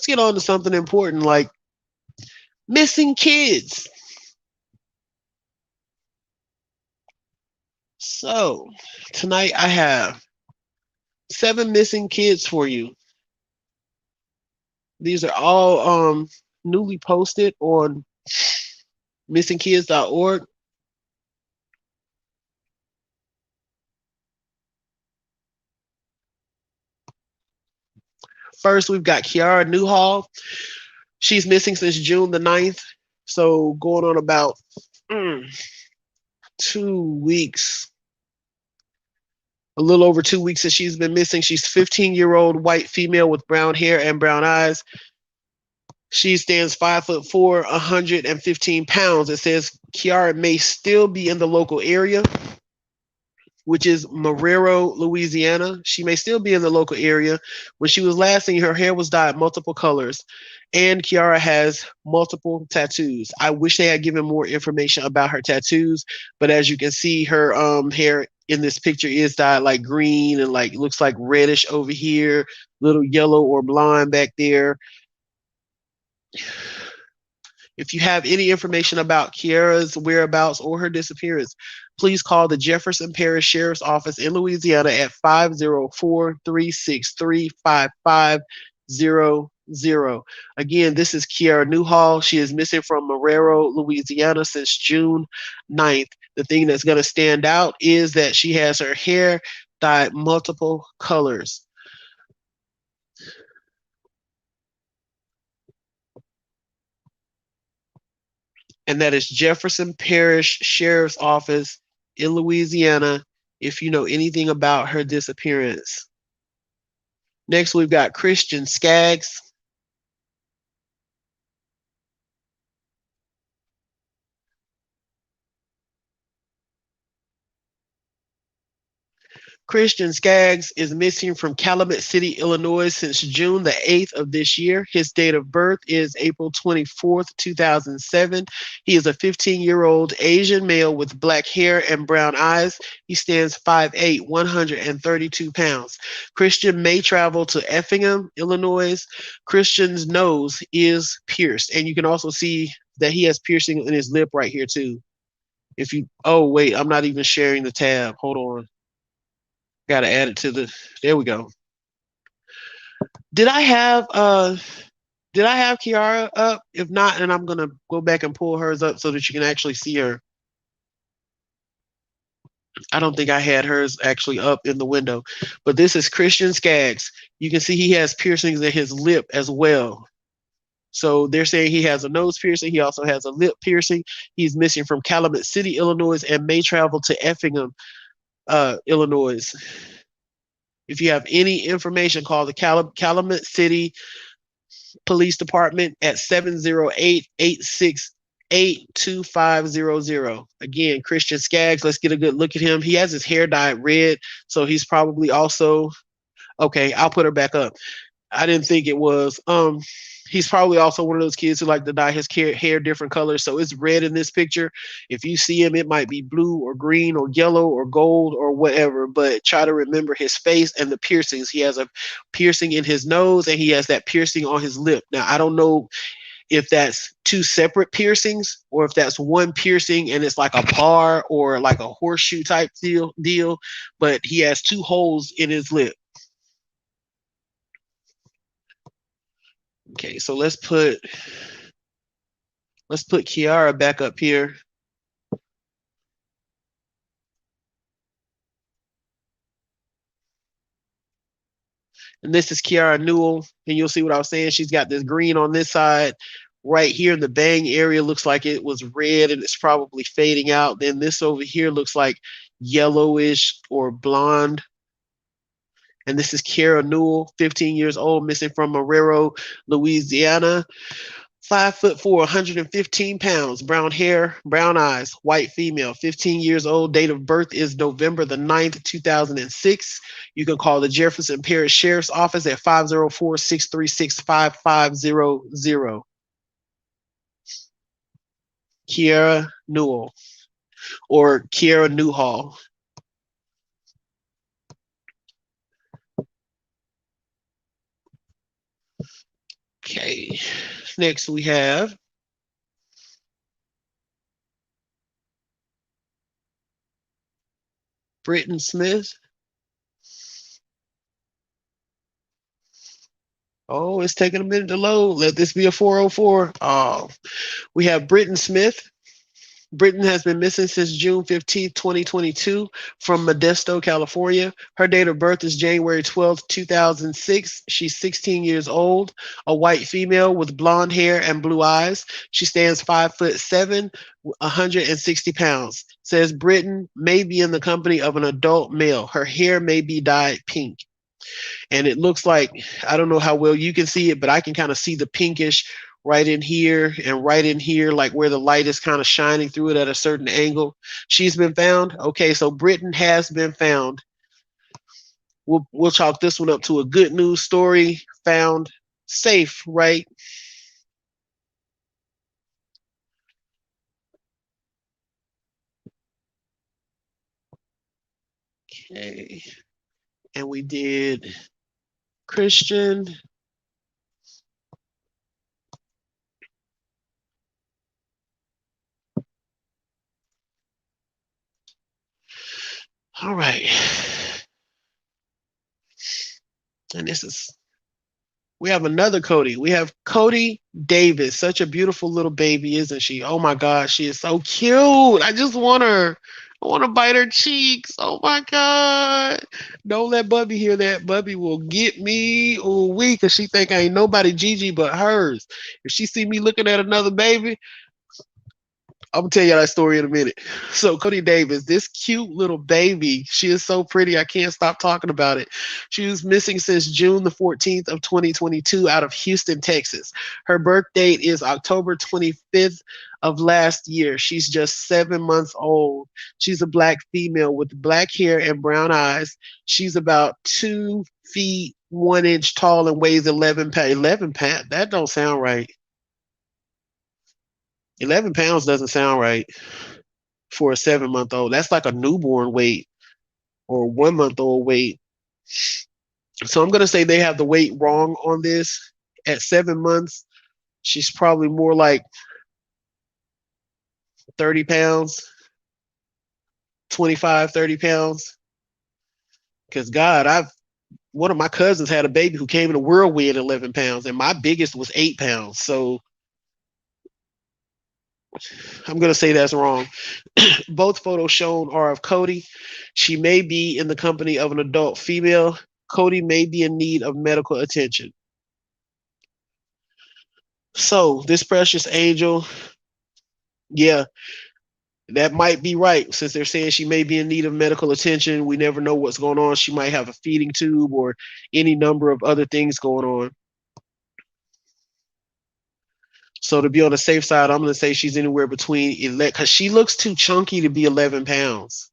let's get on to something important like missing kids. So, tonight I have 7 missing kids for you. These are all newly posted on missingkids.org. First, we've got Kiara Newhall. She's missing since June the 9th. So, going on about mm, 2 weeks, a little over 2 weeks that she's been missing. She's 15-year-old white female with brown hair and brown eyes. She stands 5'4", 115 pounds. It says Kiara may still be in the local area, which is Marrero, Louisiana. She may still be in the local area. When she was last seen, her hair was dyed multiple colors, and Kiara has multiple tattoos. I wish they had given more information about her tattoos, but as you can see, her hair in this picture is dyed like green and like looks like reddish over here, little yellow or blonde back there. If you have any information about Kiara's whereabouts or her disappearance, please call the Jefferson Parish Sheriff's Office in Louisiana at 504-363-5500. Again, this is Kiara Newhall. She is missing from Marrero, Louisiana since June 9th. The thing that's going to stand out is that she has her hair dyed multiple colors. And that is Jefferson Parish Sheriff's Office in Louisiana, if you know anything about her disappearance. Next, we've got Christian Skaggs. Christian Skaggs is missing from Calumet City, Illinois since June the 8th of this year. His date of birth is April 24th, 2007. He is a 15-year-old Asian male with black hair and brown eyes. He stands 5'8", 132 pounds. Christian may travel to Effingham, Illinois. Christian's nose is pierced, and you can also see that he has piercing in his lip right here too. If you, oh wait, I'm not even sharing the tab. Hold on. Got to add it to the. There we go. Did I have did I have Kiara up? If not, and I'm gonna go back and pull hers up so that you can actually see her. I don't think I had hers actually up in the window, but this is Christian Skaggs. You can see he has piercings in his lip as well. So they're saying he has a nose piercing. He also has a lip piercing. He's missing from Calumet City, Illinois, and may travel to Effingham, Illinois. If you have any information, call the Calumet City Police Department at 708-868-2500. Again, Christian Skaggs, let's get a good look at him. He has his hair dyed red, so he's probably also, okay, I'll put her back up. I didn't think it was. He's probably also one of those kids who like to dye his hair different colors. So it's red in this picture. If you see him, it might be blue or green or yellow or gold or whatever. But try to remember his face and the piercings. He has a piercing in his nose and he has that piercing on his lip. Now, I don't know if that's two separate piercings or if that's one piercing and it's like a bar or like a horseshoe type deal. But he has two holes in his lip. Okay, so let's put Kiara back up here. And this is Kiara Newell, and you'll see what I was saying. She's got this green on this side. Right here in the bang area looks like it was red and it's probably fading out. Then this over here looks like yellowish or blonde. And this is Kiara Newell, 15 years old, missing from Marrero, Louisiana. 5'4", 115 pounds, brown hair, brown eyes, white female, 15 years old. Date of birth is November the 9th, 2006. You can call the Jefferson Parish Sheriff's Office at 504-636-5500. Kiara Newell or Kiara Newhall. Okay. Next we have Britton Smith. Oh, it's taking a minute to load. Let this be a 404. Oh, we have Britton Smith. Britton has been missing since June 15th, 2022 from Modesto, California. Her date of birth is January 12th, 2006. She's 16 years old, a white female with blonde hair and blue eyes. She stands 5'7", 160 pounds. Says Britton may be in the company of an adult male. Her hair may be dyed pink. And it looks like, I don't know how well you can see it, but I can kind of see the pinkish right in here and right in here, like where the light is kind of shining through it at a certain angle. She's been found. Okay, so Britton has been found. We'll chalk this one up to a good news story. Found safe, right? Okay. And we did Christian. All right. And this is, we have another Cody. We have Cody Davis. Such a beautiful little baby, isn't she? Oh my God, she is so cute. I just want her. I want to bite her cheeks. Oh my God. Don't let Bubby hear that. Bubby will get me because she think I ain't nobody Gigi but hers. If she see me looking at another baby, I'm gonna tell you that story in a minute. So Cody Davis, this cute little baby, she is so pretty. I can't stop talking about it. She was missing since June the 14th of 2022 out of Houston, Texas. Her birth date is October 25th of last year. She's just 7 months old. She's a black female with black hair and brown eyes. She's about 2 feet 1 inch tall and weighs 11 pounds. 11 pounds? That don't sound right. 11 pounds doesn't sound right for a 7 month old. That's like a newborn weight or 1 month old weight. So I'm going to say they have the weight wrong on this. At 7 months, she's probably more like 30 pounds, 25, 30 pounds. Because God, one of my cousins had a baby who came in a whirlwind 11 pounds, and my biggest was 8 pounds. So I'm going to say that's wrong. Both photos shown are of Cody. She may be in the company of an adult female. Cody may be in need of medical attention. So, this precious angel, yeah, that might be right. Since they're saying she may be in need of medical attention, we never know what's going on. She might have a feeding tube or any number of other things going on. So, to be on the safe side, I'm going to say she's anywhere between 11, because she looks too chunky to be 11 pounds.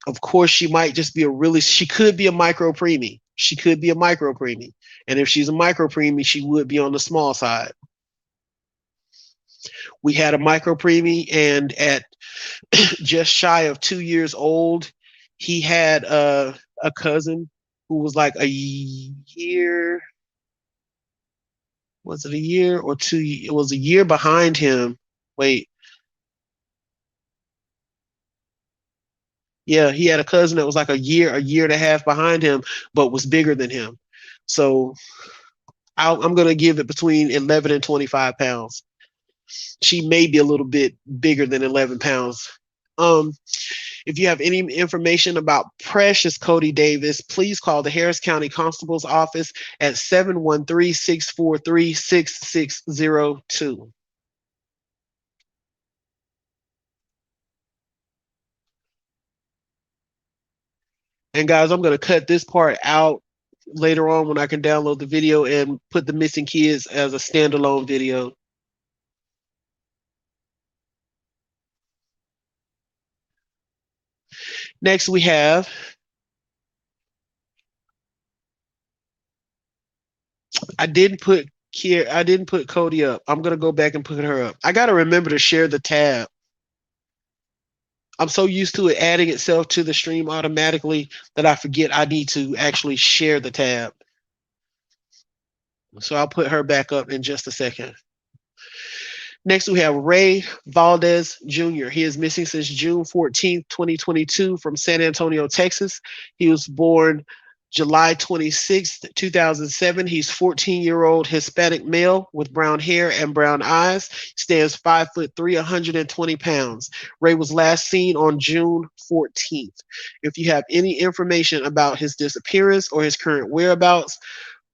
Of course, she might just be she could be a micro preemie. She could be a micro preemie. And if she's a micro preemie, she would be on the small side. We had a micro preemie, and at just shy of 2 years old, he had a cousin who was like a year. Was it a year or two? It was a year behind him. Wait, yeah, he had a cousin that was like a year and a half behind him, but was bigger than him. So I'm going to give it between 11 and 25 pounds. She may be a little bit bigger than 11 pounds. If you have any information about precious Cody Davis, please call the Harris County Constable's Office at 713-643-6602. And guys, I'm going to cut this part out later on when I can download the video and put the missing kids as a standalone video. Next, we have I didn't put Cody up. I'm gonna go back and put her up. I gotta remember to share the tab. I'm so used to it adding itself to the stream automatically that I forget I need to actually share the tab. So I'll put her back up in just a second. Next, we have Ray Valdez Jr. He is missing since June 14th, 2022 from San Antonio, Texas. He was born July 26th, 2007. He's 14-year-old Hispanic male with brown hair and brown eyes. Stands 5'3", 120 pounds. Ray was last seen on June 14th. If you have any information about his disappearance or his current whereabouts,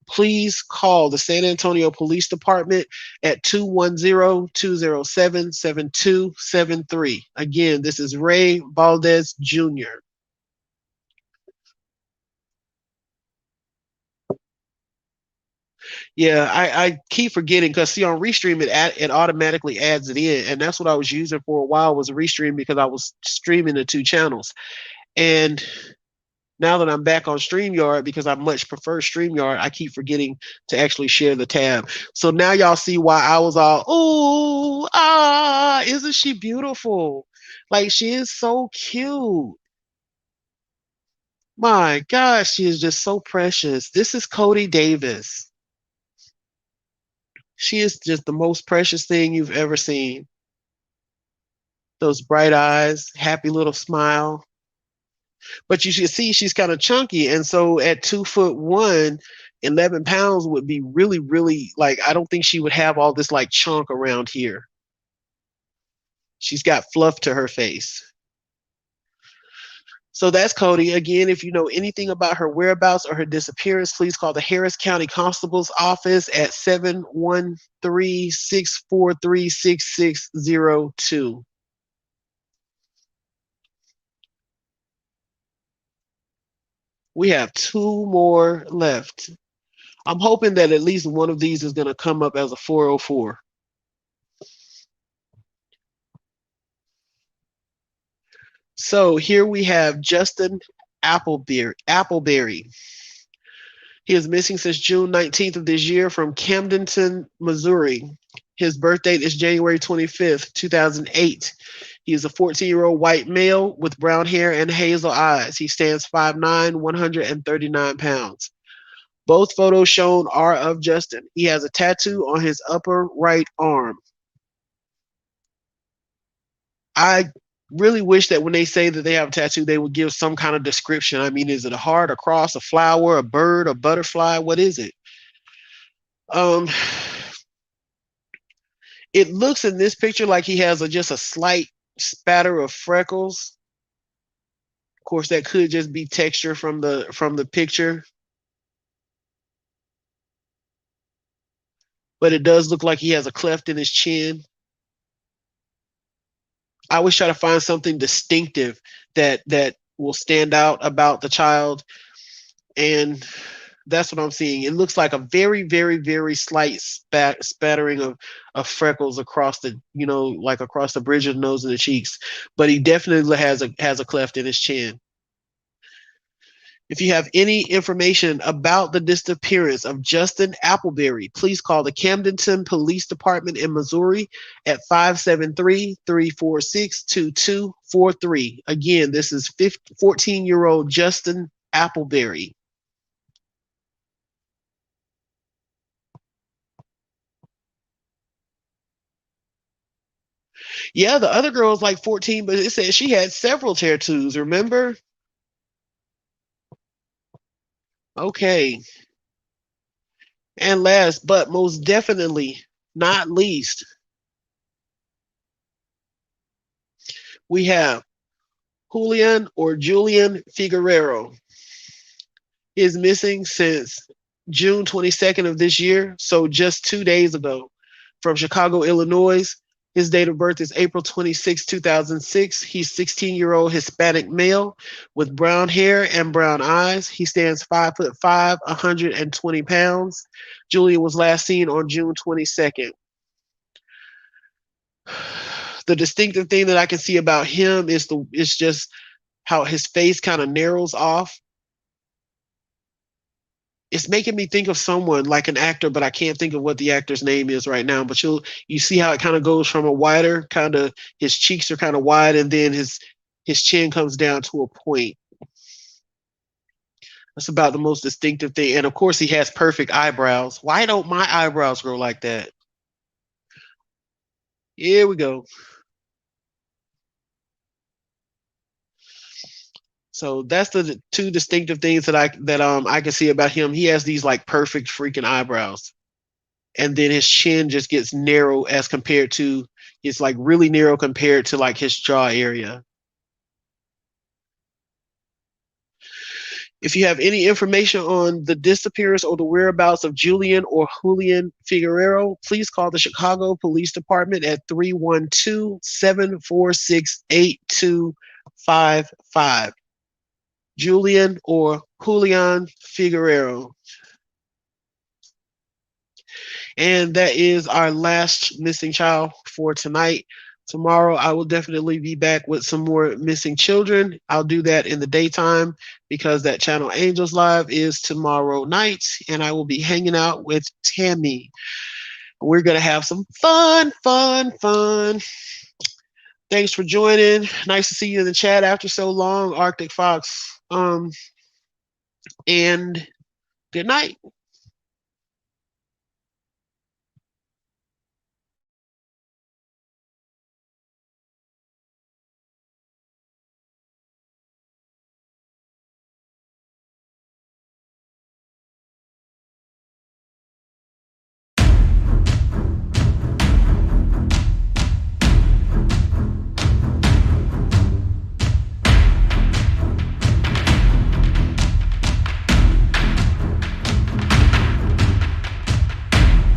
please call the San Antonio Police Department at 210-207-7273. Again, this is Ray Valdez Jr. Yeah, I keep forgetting because see on Restream it automatically adds it in, and that's what I was using for a while was Restream because I was streaming the two channels. And now that I'm back on StreamYard, because I much prefer StreamYard, I keep forgetting to actually share the tab. So now y'all see why I was all, ooh, isn't she beautiful? Like she is so cute. My gosh, she is just so precious. This is Cody Davis. She is just the most precious thing you've ever seen. Those bright eyes, happy little smile. But you should see she's kind of chunky. And so at 2'1", 11 pounds would be really, really like, I don't think she would have all this like chunk around here. She's got fluff to her face. So that's Cody. Again, if you know anything about her whereabouts or her disappearance, please call the Harris County Constable's Office at 713-643-6602. We have two more left. I'm hoping that at least one of these is going to come up as a 404. So here we have Justin Appleberry. He is missing since June 19th of this year from Camdenton, Missouri. His birth date is January 25th, 2008. He is a 14-year-old white male with brown hair and hazel eyes. He stands 5'9", 139 pounds. Both photos shown are of Justin. He has a tattoo on his upper right arm. I really wish that when they say that they have a tattoo, they would give some kind of description. I mean, is it a heart, a cross, a flower, a bird, a butterfly? What is it? Um, it looks in this picture like he has just a slight spatter of freckles. Of course, that could just be texture from the picture. But it does look like he has a cleft in his chin. I always try to find something distinctive that will stand out about the child, and that's what I'm seeing. It looks like a very, very, very slight spattering of freckles across the, like across the bridge of the nose and the cheeks. But he definitely has a cleft in his chin. If you have any information about the disappearance of Justin Appleberry, please call the Camdenton Police Department in Missouri at 573-346-2243. Again, this is 14-year-old Justin Appleberry. Yeah, the other girl was like 14, but it said she had several tattoos, remember? Okay. And last but most definitely not least, we have Julian Figueroa. He is missing since June 22nd of this year, so just 2 days ago, from Chicago, Illinois. His date of birth is April 26, 2006. He's 16-year-old Hispanic male with brown hair and brown eyes. He stands 5'5", 120 pounds. Julian was last seen on June 22nd. The distinctive thing that I can see about him is just how his face kind of narrows off. It's making me think of someone like an actor, but I can't think of what the actor's name is right now. But you see how it kind of goes from a wider kind of, his cheeks are kind of wide, and then his chin comes down to a point. That's about the most distinctive thing. And of course, he has perfect eyebrows. Why don't my eyebrows grow like that? Here we go. So that's the two distinctive things that I can see about him. He has these like perfect freaking eyebrows, and then his chin just gets narrow as compared to it's like really narrow compared to like his jaw area. If you have any information on the disappearance or the whereabouts of Julian or Julian Figueroa, please call the Chicago Police Department at 312-746-8255. Julian or Julian Figueroa. And that is our last missing child for tonight. Tomorrow, I will definitely be back with some more missing children. I'll do that in the daytime because that channel Angels Live is tomorrow night, and I will be hanging out with Tammy. We're going to have some fun, fun, fun. Thanks for joining. Nice to see you in the chat after so long, Arctic Fox. And good night.